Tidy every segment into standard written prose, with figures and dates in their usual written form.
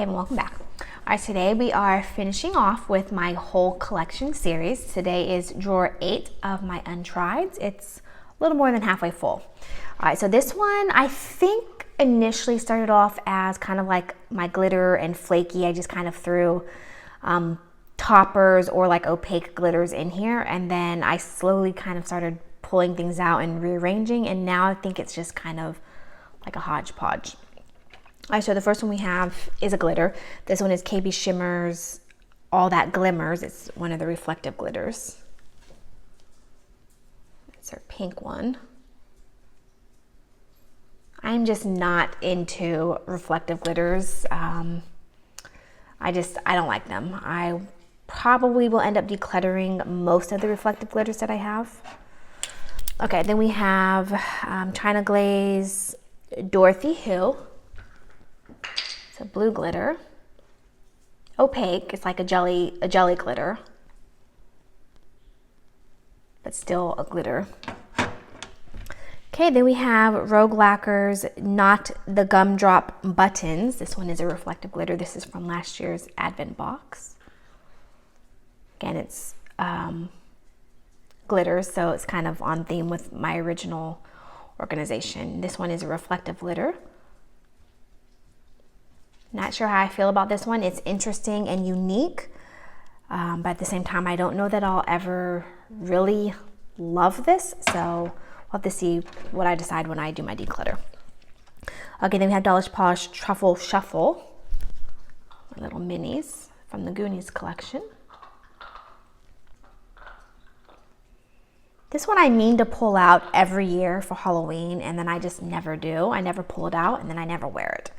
Hey everyone, welcome back. All right, today we are finishing off with my whole collection series. Today is drawer 8 of my Untrieds. It's a little more than halfway full. All right, so this one I think initially started off as kind of like my glitter and flaky. I just kind of threw toppers or like opaque glitters in here, and then I slowly kind of started pulling things out and rearranging, and now I think it's just kind of like a hodgepodge. All right, so the first one we have is a glitter. This one is KB Shimmer's All That Glimmers. It's one of the reflective glitters. It's our pink one. I'm just not into reflective glitters. I don't like them. I probably will end up decluttering most of the reflective glitters that I have. Okay, then we have China Glaze Dorothy Hill. It's a blue glitter. Opaque, it's like a jelly glitter, but still a glitter. Okay, then we have Rogue Lacquer's Not the Gumdrop Buttons. This one is a reflective glitter. This is from last year's Advent box. Again, it's glitters, so it's kind of on theme with my original organization. This one is a reflective glitter. Not sure how I feel about this one. It's interesting and unique, but at the same time, I don't know that I'll ever really love this, so we'll have to see what I decide when I do my declutter. Okay, then we have Dollar Polish Truffle Shuffle, my little minis from the Goonies collection. This one I mean to pull out every year for Halloween, and then I just never do. I never pull it out, and then I never wear it.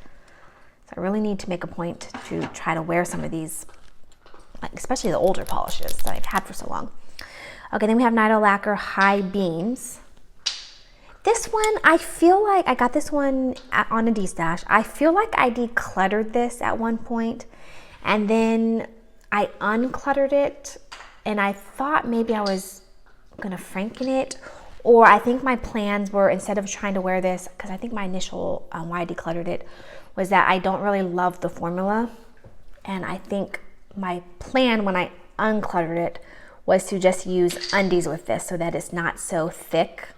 So I really need to make a point to try to wear some of these, like especially the older polishes that I've had for so long. Okay, then we have Nido Lacquer High Beams. This one, I feel like I got this one on a D-stash. I feel like I decluttered this at one point, and then I uncluttered it, and I thought maybe I was gonna franken it, or I think my plans were, instead of trying to wear this, because I think my initial why I decluttered it was that I don't really love the formula, and I think my plan when I uncluttered it was to just use undies with this so that it's not so thick,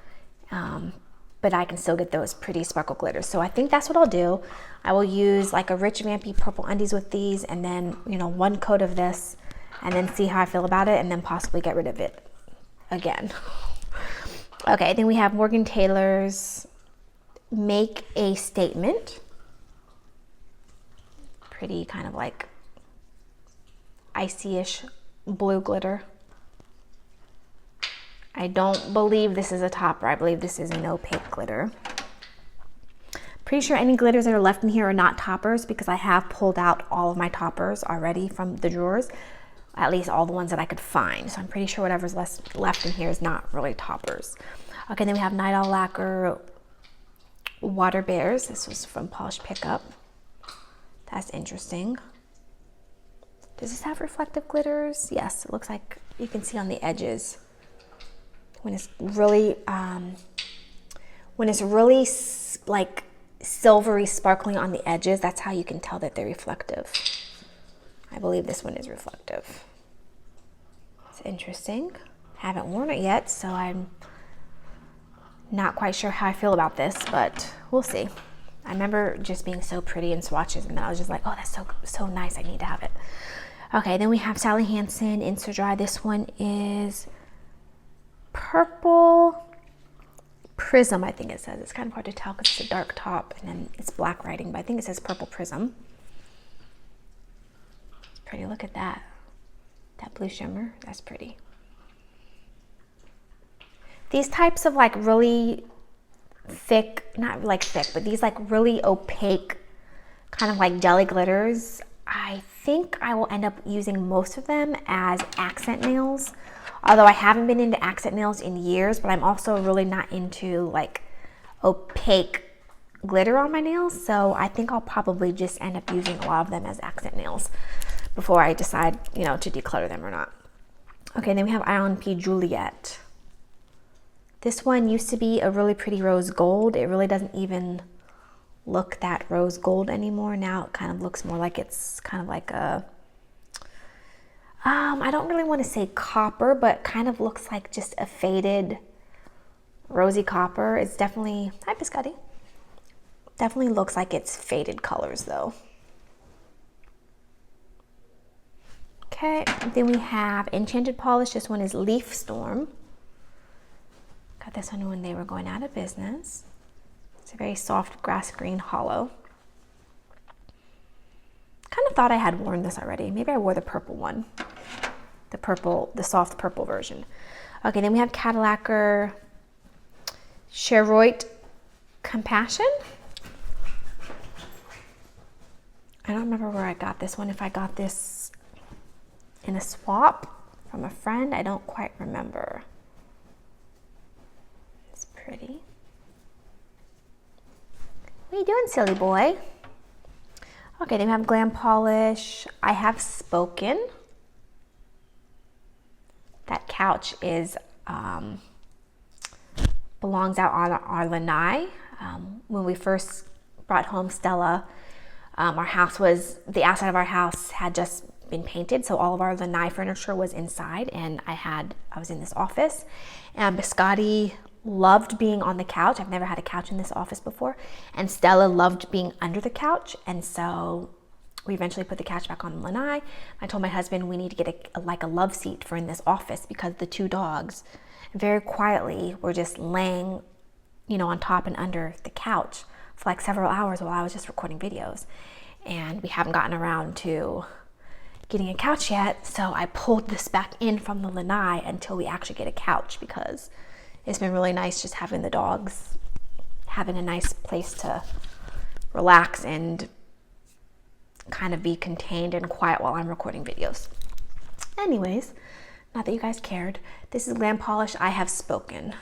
but I can still get those pretty sparkle glitters. So I think that's what I'll do. I will use like a rich vampy purple undies with these, and then one coat of this, and then see how I feel about it, and then possibly get rid of it again. Okay, then we have Morgan Taylor's Make a Statement. Pretty kind of like icy-ish blue glitter. I don't believe this is a topper. I believe this is an opaque glitter. Pretty sure any glitters that are left in here are not toppers, because I have pulled out all of my toppers already from the drawers, at least all the ones that I could find. So I'm pretty sure whatever's left in here is not really toppers. Okay, then we have Nido Lacquer Water Bears. This was from Polish Pickup. That's interesting. Does this have reflective glitters? Yes, it looks like you can see on the edges. When it's really like silvery sparkling on the edges, that's how you can tell that they're reflective. I believe this one is reflective. It's interesting. Haven't worn it yet, so I'm not quite sure how I feel about this, but we'll see. I remember just being so pretty in swatches, and then I was just like, oh, that's so nice, I need to have it. Okay, then we have Sally Hansen Insta Dry. This one is Purple Prism, I think it says. It's kind of hard to tell because it's a dark top and then it's black writing, but I think it says Purple Prism. It's pretty, look at that. That blue shimmer, that's pretty. These types of like really thick, not like thick, but these like really opaque kind of like jelly glitters, I think I will end up using most of them as accent nails. Although I haven't been into accent nails in years, but I'm also really not into like opaque glitter on my nails. So I think I'll probably just end up using a lot of them as accent nails before I decide, to declutter them or not. Okay, then we have Island P Juliet. This one used to be a really pretty rose gold. It really doesn't even look that rose gold anymore. Now it kind of looks more like it's kind of like a, I don't really want to say copper, but kind of looks like just a faded rosy copper. It's definitely, hi Biscotti. Definitely looks like it's faded colors though. Okay, then we have Enchanted Polish. This one is Leaf Storm. Got this one when they were going out of business. It's a very soft grass green hollow. Kind of thought I had worn this already. Maybe I wore the purple one. The soft purple version. Okay, then we have Cadillacer Cheroit Compassion. I don't remember where I got this one. If I got this in a swap from a friend, I don't quite remember. It's pretty. What are you doing, silly boy? Okay, then we have Glam Polish. I Have Spoken. That couch is belongs out on our lanai. When we first brought home Stella, our house was, the outside of our house had just been painted, so all of our lanai furniture was inside, and I was in this office, and Biscotti loved being on the couch. I've never had a couch in this office before, and Stella loved being under the couch, and so we eventually put the couch back on the lanai. I told my husband we need to get a love seat for in this office, because the two dogs very quietly were just laying, on top and under the couch for like several hours while I was just recording videos, and we haven't gotten around to getting a couch yet. So I pulled this back in from the lanai until we actually get a couch, because it's been really nice just having the dogs having a nice place to relax and kind of be contained and quiet while I'm recording videos. Anyways, not that you guys cared. This is Glam Polish I Have Spoken.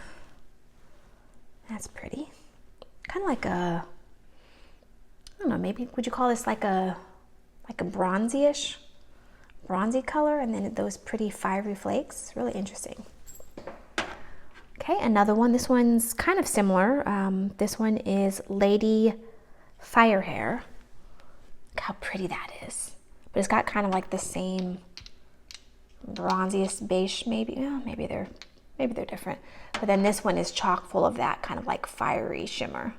That's pretty. Kind of like a, I don't know, maybe would you call this like a bronzy-ish, bronzy color, and then those pretty fiery flakes. Really interesting. Okay, another one. This one's kind of similar. This one is Lady Firehair. Look how pretty that is. But it's got kind of like the same bronziest beige, maybe. Oh, maybe they're different. But then this one is chock full of that kind of like fiery shimmer.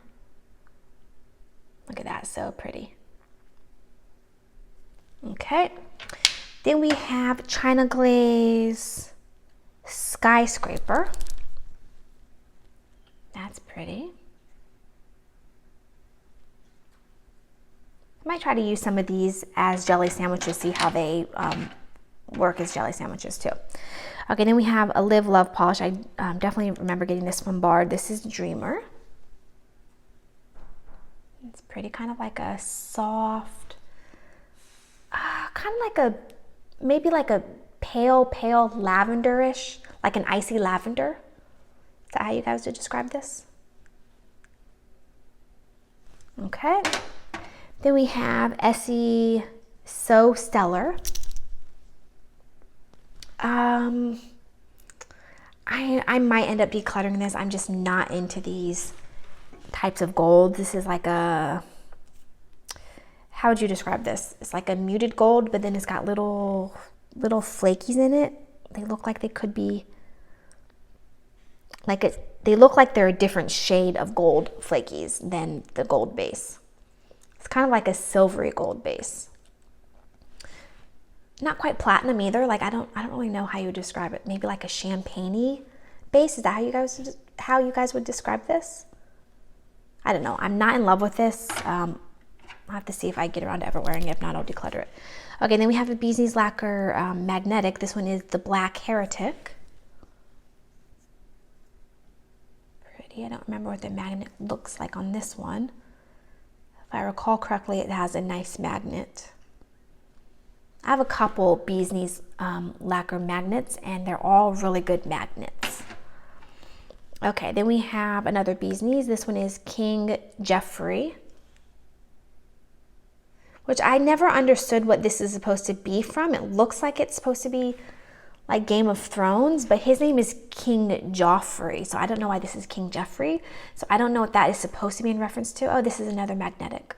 Look at that, so pretty. Okay, then we have China Glaze Skyscraper. That's pretty. I might try to use some of these as jelly sandwiches, see how they work as jelly sandwiches too. Okay, then we have a Live Love Polish. I definitely remember getting this from Bard. This is Dreamer. It's pretty, kind of like a soft, kind of like maybe like a pale lavenderish, like an icy lavender. Is that how you guys would describe this? Okay. Then we have Essie So Stellar. I might end up decluttering this. I'm just not into these types of gold. This is like a, how would you describe this? It's like a muted gold, but then it's got little flakies in it. They look like they could be they look like they're a different shade of gold flakies than the gold base. It's kind of like a silvery gold base. Not quite platinum either. Like I don't really know how you would describe it. Maybe like a champagne-y base. Is that how you guys would describe this? I don't know. I'm not in love with this. I'll have to see if I get around to ever wearing it. If not, I'll declutter it. Okay, then we have a Bee's Knees Lacquer Magnetic. This one is the Black Heretic. Pretty. I don't remember what the magnet looks like on this one. If I recall correctly, it has a nice magnet. I have a couple Bee's Knees lacquer magnets, and they're all really good magnets. Okay, then we have another Bee's Knees. This one is King Jeffrey, which I never understood what this is supposed to be from. It looks like it's supposed to be like Game of Thrones, but his name is King Joffrey. So I don't know why this is King Jeffrey. So I don't know what that is supposed to be in reference to. Oh, this is another magnetic.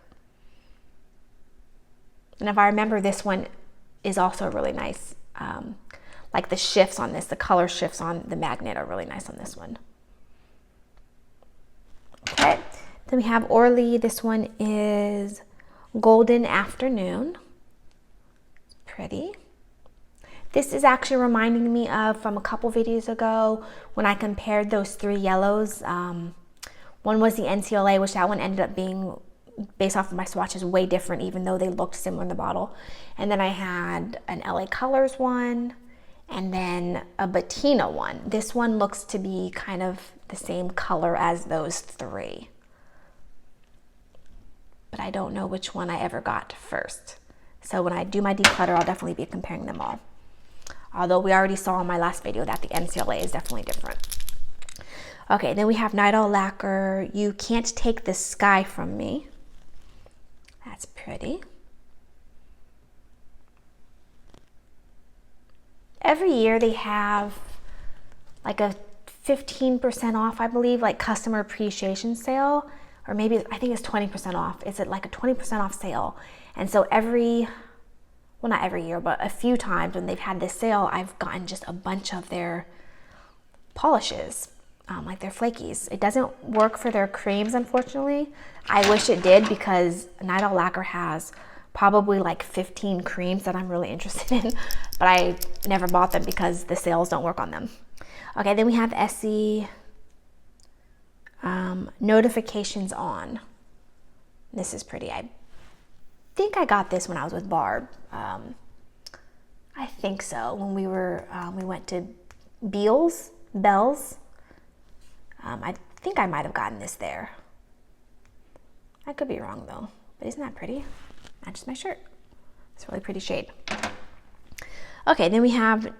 And if I remember, this one is also really nice. Like the shifts on this, the color shifts on the magnet are really nice on this one. Okay, then we have Orly. This one is Golden Afternoon. It's pretty. This is actually reminding me of from a couple videos ago when I compared those three yellows. One was the NCLA, which that one ended up being, based off of my swatches, way different, even though they looked similar in the bottle. And then I had an LA Colors one, and then a Bettina one. This one looks to be kind of the same color as those three. But I don't know which one I ever got first. So when I do my declutter, I'll definitely be comparing them all. Although we already saw in my last video that the NCLA is definitely different. Okay, then we have Night Owl Lacquer. You Can't Take the Sky From Me. That's pretty. Every year they have like a 15% off, I believe, like customer appreciation sale, or maybe I think it's 20% off. It's like a 20% off sale. And so well, not every year, but a few times when they've had this sale, I've gotten just a bunch of their polishes, like their flakies. It doesn't work for their creams, unfortunately. I wish it did, because Night Owl Lacquer has probably like 15 creams that I'm really interested in, but I never bought them because the sales don't work on them. Okay, then we have Essie Notifications On. This is pretty. I think I got this when I was with Barb. I think so. When we went to Bell's. I think I might have gotten this there. I could be wrong though, but isn't that pretty? Matches my shirt. It's a really pretty shade. Okay, then we have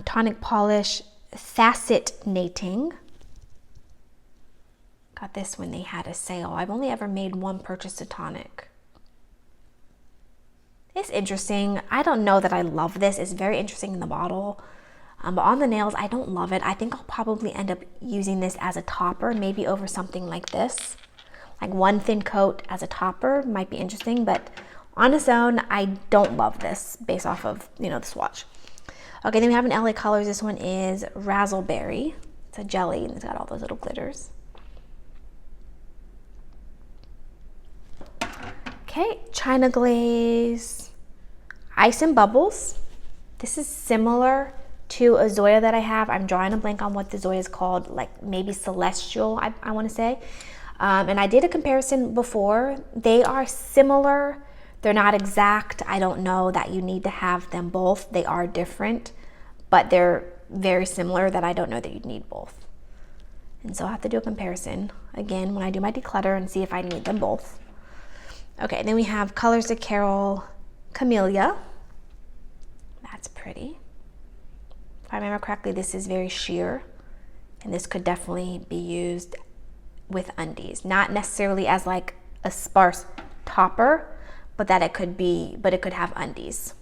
Tonic Polish Fascinating. Got this when they had a sale. I've only ever made one purchase of tonic. It's interesting. I don't know that I love this. It's very interesting in the bottle. But on the nails, I don't love it. I think I'll probably end up using this as a topper, maybe over something like this. Like one thin coat as a topper might be interesting, but on its own, I don't love this based off of, the swatch. Okay, then we have an LA Colors. This one is Razzleberry. It's a jelly and it's got all those little glitters. Okay, China Glaze Ice and Bubbles. This is similar to a Zoya that I have. I'm drawing a blank on what the Zoya is called, like maybe Celestial, I want to say. And I did a comparison before. They are similar. They're not exact. I don't know that you need to have them both. They are different, but they're very similar that I don't know that you'd need both. And so I'll have to do a comparison again when I do my declutter and see if I need them both. Okay, then we have Colors to Carol Camellia. That's pretty. If I remember correctly, this is very sheer, and this could definitely be used with undies. Not necessarily as like a sparse topper, but it could have undies.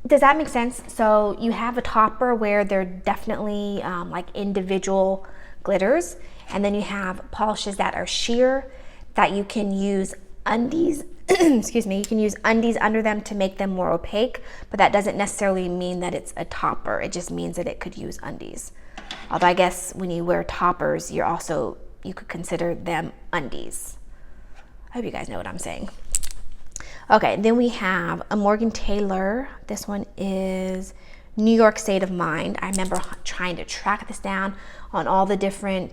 Does that make sense? So you have a topper where they're definitely like individual glitters, and then you have polishes that are sheer that you can use undies, excuse me, you can use undies under them to make them more opaque, but that doesn't necessarily mean that it's a topper. It just means that it could use undies. Although I guess when you wear toppers, you could consider them undies. I hope you guys know what I'm saying. Okay, then we have a Morgan Taylor. This one is New York State of Mind. I remember trying to track this down on all the different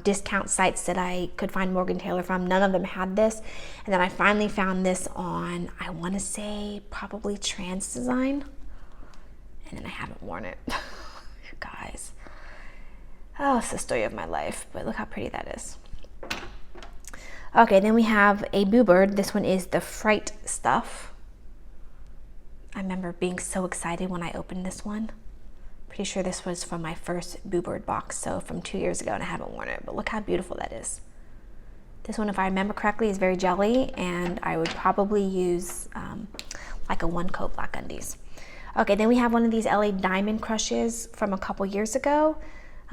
discount sites that I could find Morgan Taylor from. None of them had this. And then I finally found this on, I want to say probably Trans Design. And then I haven't worn it. You guys. Oh, it's the story of my life, but look how pretty that is. Okay, then we have a Boo Bird. This one is the Fright Stuff. I remember being so excited when I opened this one. Pretty sure this was from my first Boo Bird box, so from 2 years ago, and I haven't worn it, but look how beautiful that is. This one, if I remember correctly, is very jelly, and I would probably use like a one coat black undies. Okay, then we have one of these LA Diamond Crushes from a couple years ago.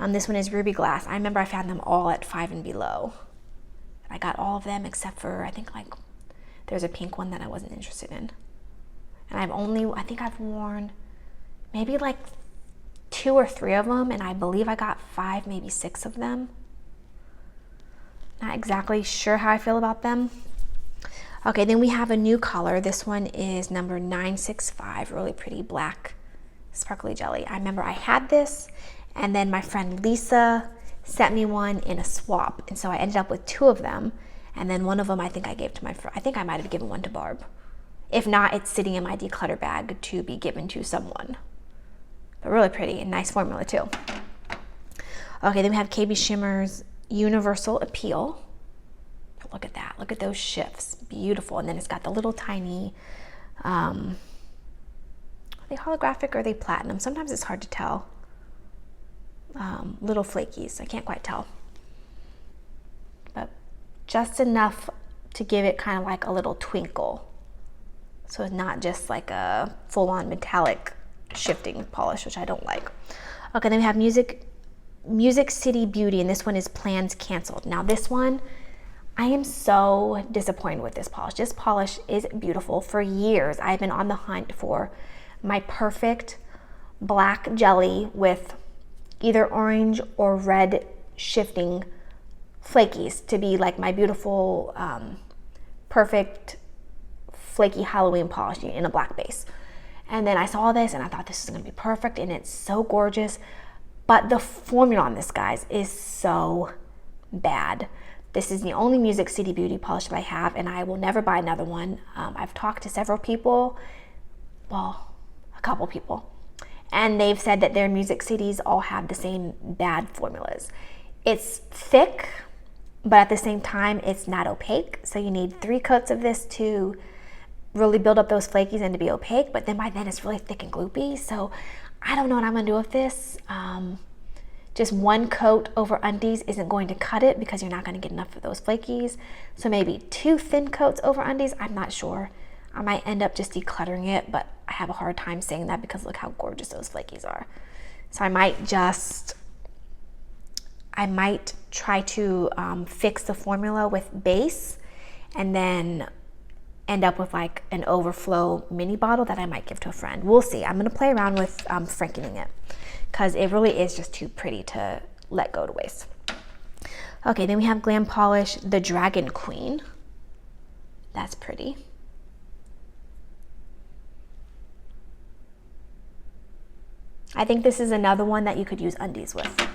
This one is Ruby Glass. I remember I found them all at 5 and Below. I got all of them except for, I think like, there's a pink one that I wasn't interested in. And I think I've worn maybe like 2 or 3 of them, and I believe I got 5, maybe 6 of them. Not exactly sure how I feel about them. Okay, then we have a new color. This one is number 965, really pretty black sparkly jelly. I remember I had this, and then my friend Lisa sent me one in a swap, and so I ended up with 2 of them, and then one of them I think I gave to my friend. I think I might have given one to Barb. If not, it's sitting in my declutter bag to be given to someone. But really pretty and nice formula too. Okay, then we have KB Shimmer's Universal Appeal. Look at that. Look at those shifts. Beautiful. And then it's got the little tiny, are they holographic or are they platinum? Sometimes it's hard to tell. Little flakies. I can't quite tell. But just enough to give it kind of like a little twinkle. So it's not just like a full-on metallic shifting polish, which I don't like. Okay, then we have Music City Beauty, and this one is Plans Canceled. Now this one, I am so disappointed with this polish. This polish is beautiful. For years, I've been on the hunt for my perfect black jelly with either orange or red shifting flakies to be like my beautiful, perfect flaky Halloween polish in a black base. And then I saw this and I thought this is gonna be perfect, and it's so gorgeous. But the formula on this, guys, is so bad. This is the only Music City Beauty polish that I have, and I will never buy another one. I've talked to several people, well, a couple people, and they've said that their Music Cities all have the same bad formulas. It's thick, but at the same time, it's not opaque. So you need 3 coats of this to really build up those flakies and to be opaque, but then by then it's really thick and gloopy. So I don't know what I'm gonna do with this. Just 1 coat over undies isn't going to cut it because you're not gonna get enough of those flakies. So maybe 2 thin coats over undies, I'm not sure. I might end up just decluttering it, but I have a hard time saying that because look how gorgeous those flakies are. So I might try to fix the formula with base and then end up with like an overflow mini bottle that I might give to a friend. We'll see. I'm gonna play around with frankening it because it really is just too pretty to let go to waste. Okay, then we have Glam Polish, the Dragon Queen. That's pretty. I think this is another one that you could use undies with.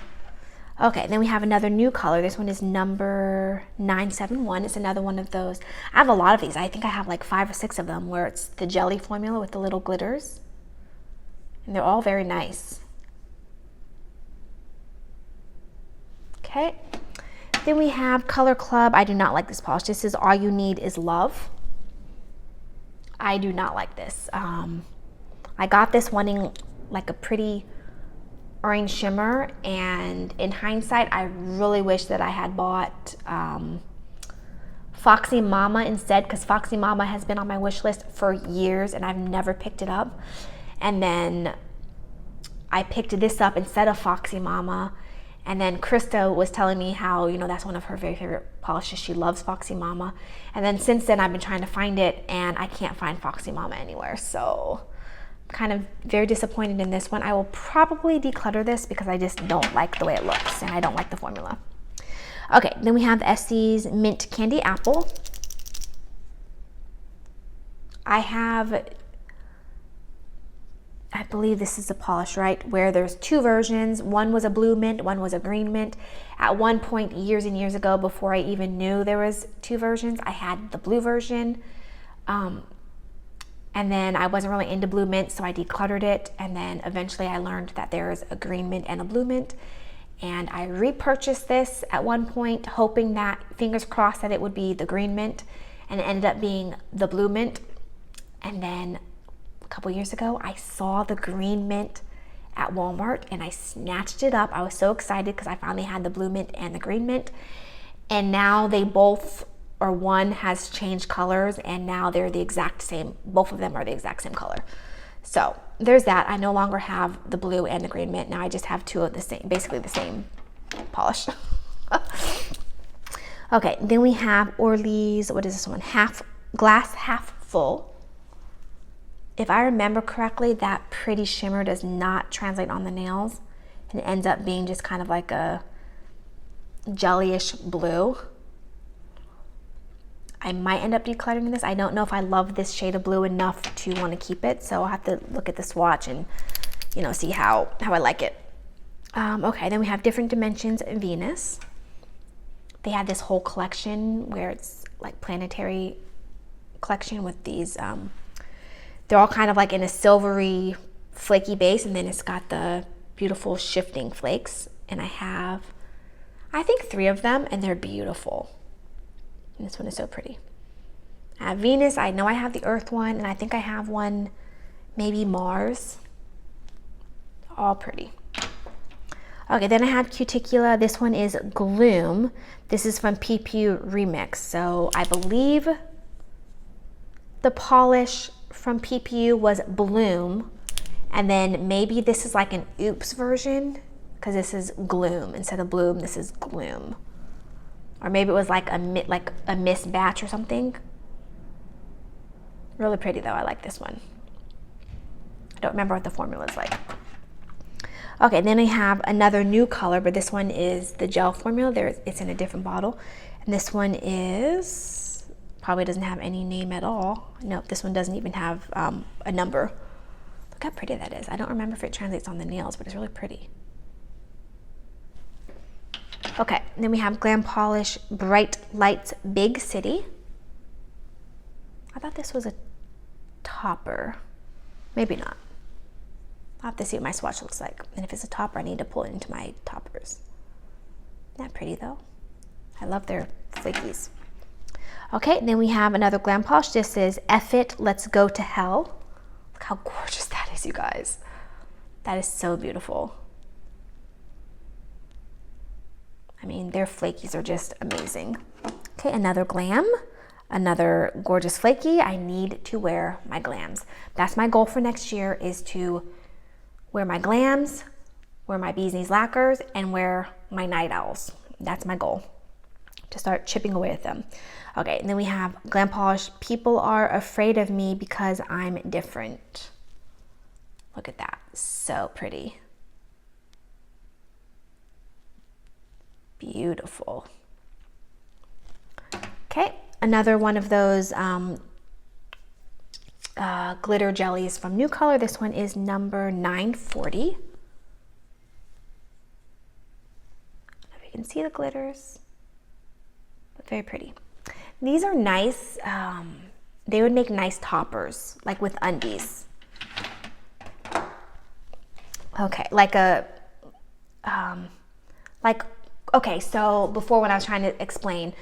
Okay, then we have another new color. This one is number 971. It's another one of those. I have a lot of these. I think I have like 5 or 6 of them where it's the jelly formula with the little glitters. And they're all very nice. Okay, then we have Color Club. I do not like this polish. This is All You Need Is Love. I do not like this. I got this wanting like a pretty orange shimmer, and in hindsight I really wish that I had bought Foxy Mama instead, because Foxy Mama has been on my wish list for years and I've never picked it up. And then I picked this up instead of Foxy Mama, and then Krista was telling me how, you know, that's one of her very favorite polishes. She loves Foxy Mama. And then since then I've been trying to find it and I can't find Foxy Mama anywhere. So kind of very disappointed in this one. I will probably declutter this because I just don't like the way it looks and I don't like the formula. Okay, then we have the Estes Mint Candy Apple. I believe this is a polish, right, where there's 2 versions. One was a blue mint, one was a green mint. At one point, years and years ago, before I even knew there was 2 versions, I had the blue version. And then I wasn't really into blue mint, so I decluttered it. And then eventually I learned that there is a green mint and a blue mint. And I repurchased this at one point, hoping that, fingers crossed, that it would be the green mint. And it ended up being the blue mint. And then a couple years ago, I saw the green mint at Walmart and I snatched it up. I was so excited because I finally had the blue mint and the green mint. And now they both, or one has changed colors, and now they're the exact same. Both of them are the exact same color. So there's that. I no longer have the blue and the green mint. Now I just have two of the same, basically the same polish. Okay, then we have Orly's, what is this one? Glass half full. If I remember correctly, that pretty shimmer does not translate on the nails, and it ends up being just kind of like a jellyish blue. I might end up decluttering this. I don't know if I love this shade of blue enough to want to keep it, so I'll have to look at the swatch and, you know, see how I like it. Okay, then we have Different Dimensions Venus. They have this whole collection where it's like planetary collection with these, they're all kind of like in a silvery flaky base, and then it's got the beautiful shifting flakes. And I have, I think 3 of them, and they're beautiful. And this one is so pretty. I have Venus, I know I have the Earth one, and I think I have one, maybe Mars. All pretty. Okay, then I have Cuticula. This one is Gloom. This is from PPU Remix. So I believe the polish from PPU was Bloom, and then maybe this is like an oops version, because this is Gloom instead of Bloom. This is Gloom, or maybe it was like a misbatch or something. Really pretty though. I like this one. I don't remember what the formula is like. Okay, then we have another new color, but this one is the gel formula. It's in a different bottle. And this one is, probably doesn't have any name at all. Nope, this one doesn't even have a number. Look how pretty that is. I don't remember if it translates on the nails, but it's really pretty. Okay, then we have Glam Polish Bright Lights Big City. I thought this was a topper. Maybe not. I'll have to see what my swatch looks like. And if it's a topper, I need to pull it into my toppers. Isn't that pretty though? I love their flakies. Okay, then we have another Glam Polish. This is F It, Let's Go to Hell. Look how gorgeous that is, you guys. That is so beautiful. I mean, their flakies are just amazing. Okay, another Glam. Another gorgeous flaky. I need to wear my Glams. That's my goal for next year, is to wear my Glams, wear my Bees Knees lacquers, and wear my Night Owls. That's my goal, to start chipping away at them. Okay, and then we have Glam Polish People Are Afraid of Me Because I'm Different. Look at that, so pretty. Beautiful. Okay, another one of those glitter jellies from New Color. This one is number 940. I don't know if you can see the glitters, but very pretty. These are nice. They would make nice toppers, like with undies. Okay, okay, so before, when I was trying to explain,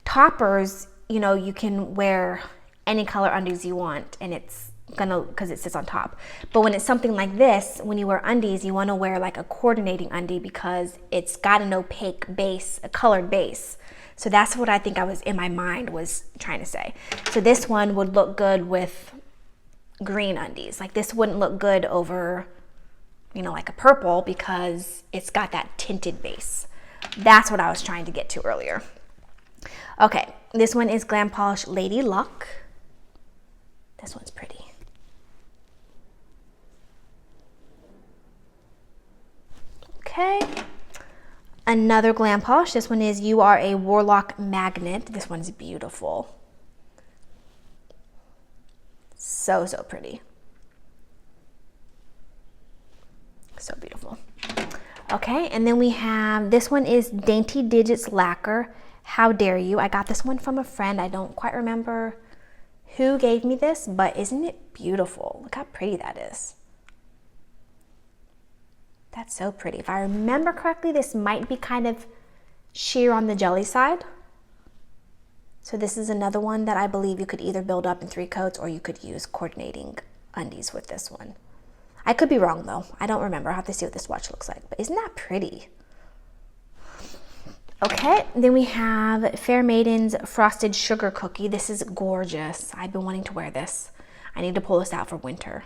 toppers, you know, you can wear any color undies you want, and it's gonna, because it sits on top. But when it's something like this, when you wear undies, you want to wear like a coordinating undie, because it's got an opaque base, a colored base. So that's what I think I was in my mind was trying to say. So this one would look good with green undies. Like this wouldn't look good over, you know, like a purple, because it's got that tinted base. That's what I was trying to get to earlier. Okay, this one is Glam Polish Lady Luck. This one's pretty. Okay, another Glam Polish. This one is You Are a Warlock Magnet. This one's beautiful. So, so pretty. So beautiful. Okay, and then we have, this one is Dainty Digits Lacquer. How Dare You. I got this one from a friend. I don't quite remember who gave me this, but isn't it beautiful? Look how pretty that is. That's so pretty. If I remember correctly, this might be kind of sheer on the jelly side. So this is another one that I believe you could either build up in 3 coats, or you could use coordinating undies with this one. I could be wrong though. I don't remember. I'll have to see what this swatch looks like, but isn't that pretty? Okay, then we have Fair Maiden's Frosted Sugar Cookie. This is gorgeous. I've been wanting to wear this. I need to pull this out for winter.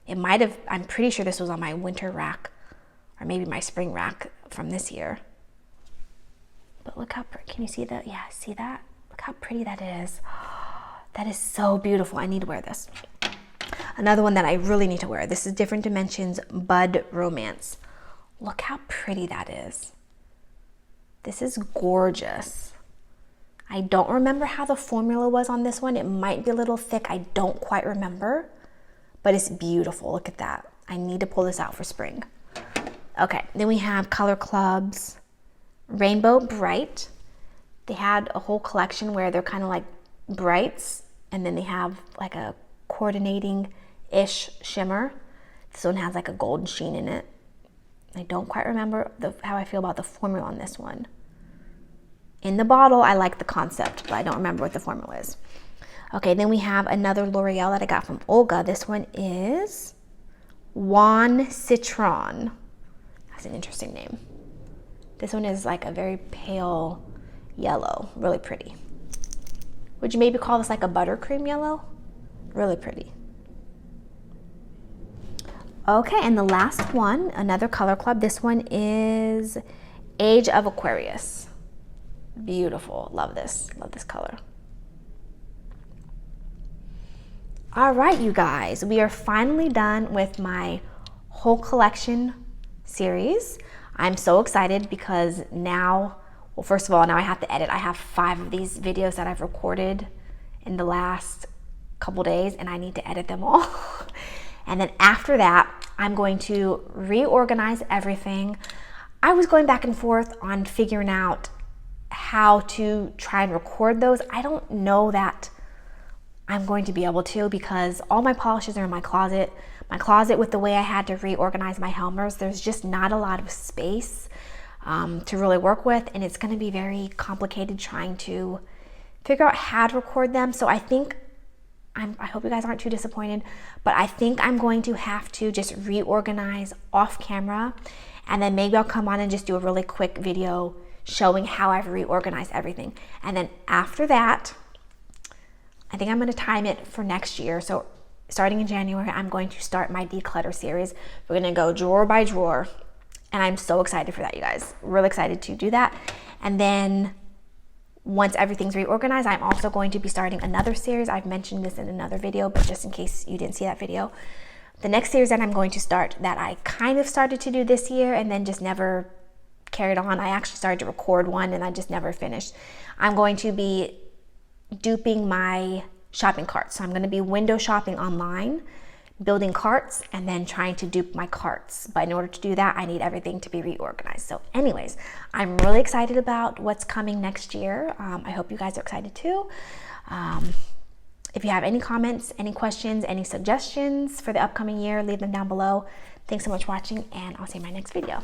It might have, I'm pretty sure this was on my winter rack or maybe my spring rack from this year. But look how pretty, can you see that? Yeah, see that? Look how pretty that is. That is so beautiful. I need to wear this. Another one that I really need to wear. This is Different Dimensions Bud Romance. Look how pretty that is. This is gorgeous. I don't remember how the formula was on this one. It might be a little thick. I don't quite remember, but it's beautiful. Look at that. I need to pull this out for spring. Okay, then we have Color Club's Rainbow Bright. They had a whole collection where they're kind of like brights, and then they have like a coordinating-ish shimmer. This one has like a golden sheen in it. I don't quite remember how I feel about the formula on this one. In the bottle, I like the concept, but I don't remember what the formula is. Okay, then we have another L'Oreal that I got from Olga. This one is Juan Citron. That's an interesting name. This one is like a very pale yellow, really pretty. Would you maybe call this like a buttercream yellow? Really pretty. Okay, and the last one, another Color Club. This one is Age of Aquarius. Beautiful. Love this. Love this color. All right, you guys, we are finally done with my whole collection series. I'm so excited because now, well, first of all, now I have to edit. I have 5 of these videos that I've recorded in the last couple days, and I need to edit them all. And then after that, I'm going to reorganize everything. I was going back and forth on figuring out how to try and record those. I don't know that I'm going to be able to because all my polishes are in my closet. My closet, with the way I had to reorganize my Helmers, there's just not a lot of space to really work with, and it's going to be very complicated trying to figure out how to record them. So I think I hope you guys aren't too disappointed, but I think I'm going to have to just reorganize off camera, and then maybe I'll come on and just do a really quick video showing how I've reorganized everything. And then after that, I think I'm going to time it for next year. So starting in January, I'm going to start my declutter series. We're going to go drawer by drawer, and I'm so excited for that, you guys. Really excited to do that. And then once everything's reorganized, I'm also going to be starting another series. I've mentioned this in another video, but just in case you didn't see that video, the next series that I'm going to start that I kind of started to do this year and then just never carried on. I actually started to record one and I just never finished. I'm going to be duping my shopping carts. So I'm going to be window shopping online, building carts, and then trying to dupe my carts. But in order to do that, I need everything to be reorganized. So anyways, I'm really excited about what's coming next year. I hope you guys are excited too. If you have any comments, any questions, any suggestions for the upcoming year, leave them down below. Thanks so much for watching, and I'll see you in my next video.